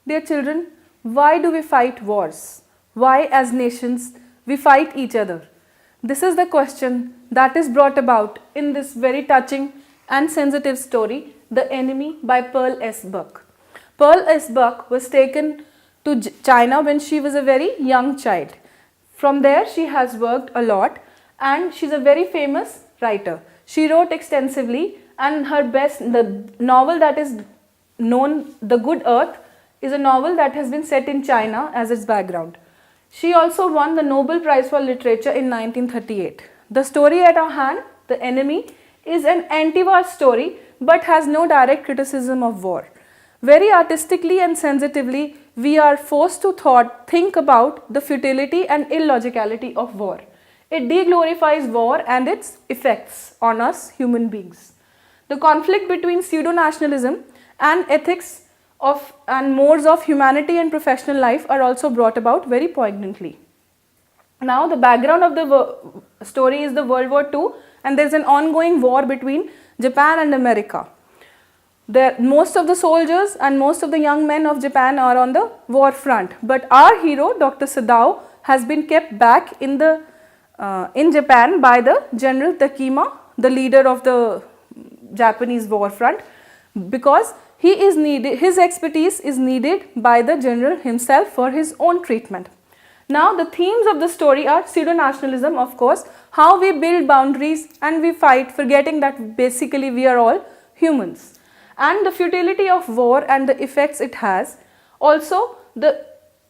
Dear children, why do we fight wars? Why as nations we fight each other? This is the question that is brought about in this very touching and sensitive story, The Enemy by Pearl S. Buck. Pearl S. Buck was taken to China when she was a very young child. From there she has worked a lot and she's a very famous writer. She wrote extensively and the novel that is known, The Good Earth, is a novel that has been set in China as its background. She also won the Nobel Prize for Literature in 1938. The story at our hand, The Enemy, is an anti-war story but has no direct criticism of war. Very artistically and sensitively, we are forced to think about the futility and illogicality of war. It deglorifies war and its effects on us human beings. The conflict between pseudo-nationalism and ethics and modes of humanity and professional life are also brought about very poignantly. Now the background of the story is the World War II and there is an ongoing war between Japan and America. Most of the soldiers and most of the young men of Japan are on the war front, but our hero Dr. Sadao has been kept back in Japan by the General Takima, the leader of the Japanese war front, because his expertise is needed by the general himself for his own treatment. Now the themes of the story are pseudo-nationalism, of course, how we build boundaries and we fight, forgetting that basically we are all humans, and the futility of war and the effects it has. Also the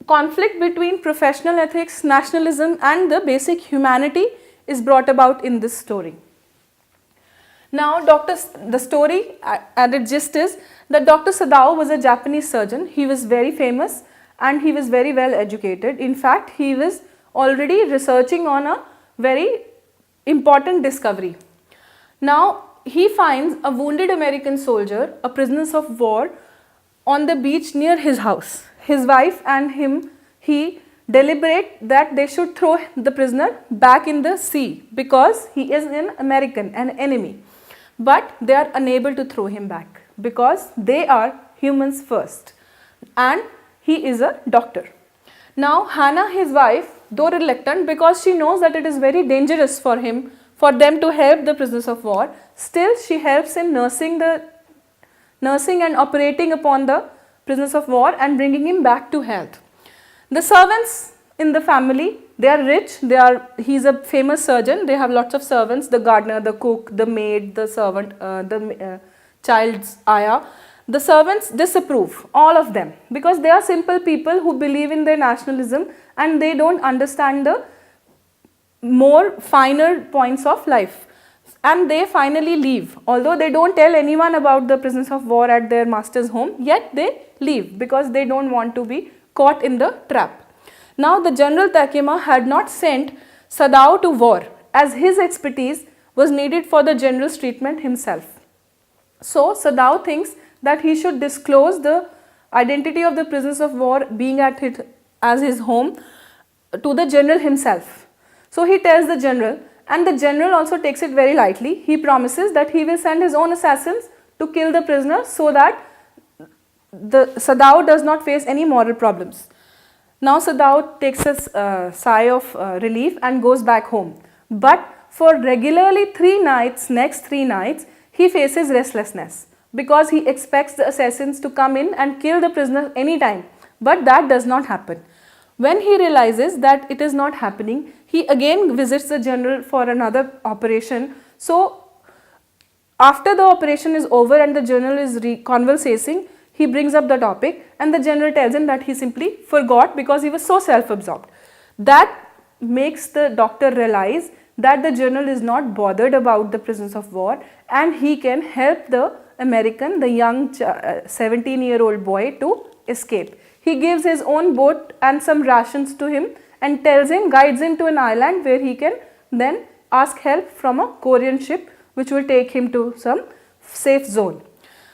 conflict between professional ethics, nationalism and the basic humanity is brought about in this story. Now the story at its gist is that Dr. Sadao was a Japanese surgeon. He was very famous and he was very well educated. In fact, he was already researching on a very important discovery. Now he finds a wounded American soldier, a prisoner of war, on the beach near his house. His wife and he deliberate that they should throw the prisoner back in the sea because he is an American, an enemy. But they are unable to throw him back because they are humans first and he is a doctor. Now Hannah, his wife, though reluctant because she knows that it is very dangerous for them to help the prisoners of war, still she helps in nursing and operating upon the prisoners of war and bringing him back to health. The servants in the family, they are rich, he is a famous surgeon, they have lots of servants, the gardener, the cook, the maid, the servant, the child's ayah. The servants disapprove, all of them, because they are simple people who believe in their nationalism and they don't understand the more finer points of life. And they finally leave. Although they don't tell anyone about the prisoners of war at their master's home, yet they leave because they don't want to be caught in the trap. Now the General Takema had not sent Sadao to war as his expertise was needed for the general's treatment himself. So Sadao thinks that he should disclose the identity of the prisoners of war being at his home to the general himself. So he tells the general, and the general also takes it very lightly. He promises that he will send his own assassins to kill the prisoners so that the Sadao does not face any moral problems. Now Sadao takes a sigh of relief and goes back home. But for regularly next three nights, he faces restlessness because he expects the assassins to come in and kill the prisoner anytime. But that does not happen. When he realizes that it is not happening, he again visits the general for another operation. So after the operation is over and the general is conversating, he brings up the topic and the general tells him that he simply forgot because he was so self-absorbed. That makes the doctor realize that the general is not bothered about the prisoners of war and he can help the American, the young 17-year-old boy to escape. He gives his own boat and some rations to him and guides him to an island where he can then ask help from a Korean ship which will take him to some safe zone.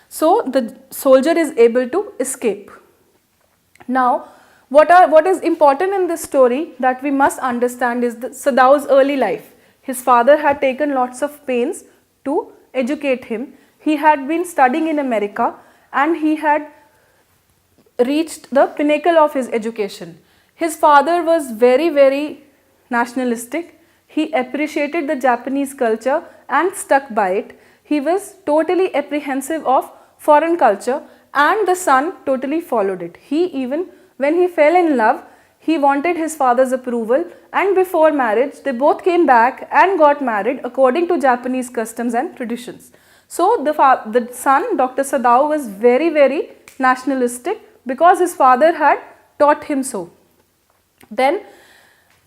So the soldier is able to escape. Now what is important in this story that we must understand is Sadao's early life. His father had taken lots of pains to educate him. He had been studying in America and he had reached the pinnacle of his education. His father was very, very nationalistic. He appreciated the Japanese culture and stuck by it. He was totally apprehensive of foreign culture, and the son totally followed it. He even, when he fell in love, he wanted his father's approval, and before marriage they both came back and got married according to Japanese customs and traditions. So the son, Dr. Sadao, was very, very nationalistic because his father had taught him so. Then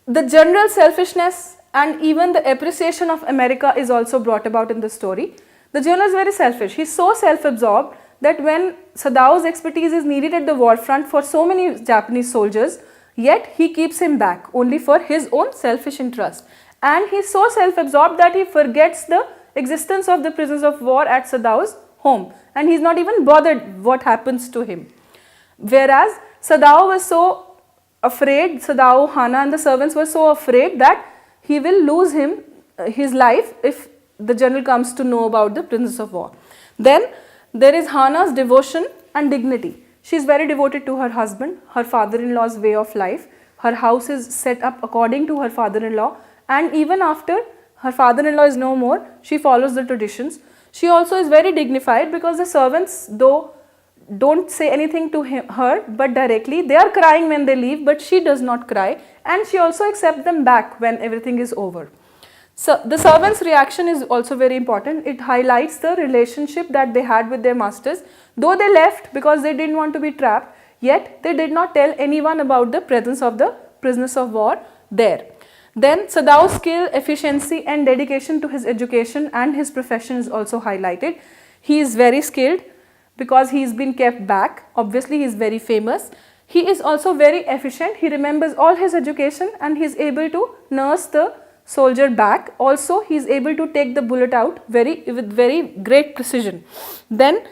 the general selfishness and even the appreciation of America is also brought about in the story. The general is very selfish. He is so self-absorbed that when Sadao's expertise is needed at the war front for so many Japanese soldiers, yet he keeps him back only for his own selfish interest. And he is so self-absorbed that he forgets the existence of the prisoners of war at Sadao's home, and he is not even bothered what happens to him. Whereas Sadao was so afraid, Sadao, Hana and the servants were so afraid that he will lose his life if the general comes to know about the prisoners of war. Then there is Hana's devotion and dignity. She is very devoted to her husband, her father-in-law's way of life. Her house is set up according to her father-in-law, and even after her father-in-law is no more, she follows the traditions. She also is very dignified because the servants, though, don't say anything to her but directly. They are crying when they leave, but she does not cry, and she also accepts them back when everything is over. So the servants' reaction is also very important. It highlights the relationship that they had with their masters. Though they left because they didn't want to be trapped, yet they did not tell anyone about the presence of the prisoners of war there. Then Sadao's skill, efficiency and dedication to his education and his profession is also highlighted. He is very skilled because he has been kept back. Obviously, he is very famous. He is also very efficient. He remembers all his education and he is able to nurse the soldier back. Also, he is able to take the bullet out with very great precision. Then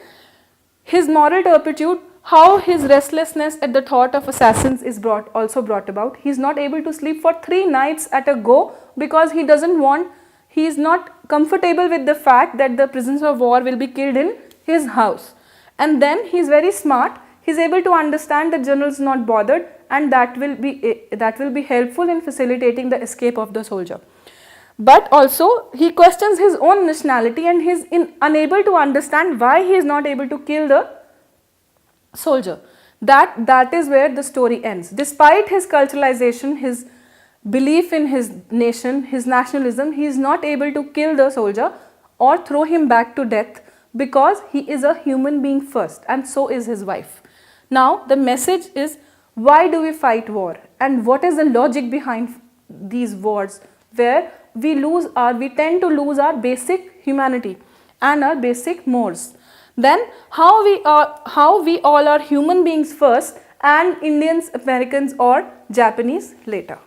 his moral turpitude, how his restlessness at the thought of assassins is also brought about. He is not able to sleep for 3 nights at a go because he is not comfortable with the fact that the prisoners of war will be killed in his house. And then he is very smart. He is able to understand the general is not bothered, and that will be helpful in facilitating the escape of the soldier. But also he questions his own nationality and he is unable to understand why he is not able to kill the soldier. That is where the story ends. Despite his culturalization, his belief in his nation, his nationalism, he is not able to kill the soldier or throw him back to death because he is a human being first, and so is his wife. Now the message is, why do we fight war and what is the logic behind these wars where we tend to lose our basic humanity and our basic mores. Then how we all are human beings first and Indians, Americans or Japanese later.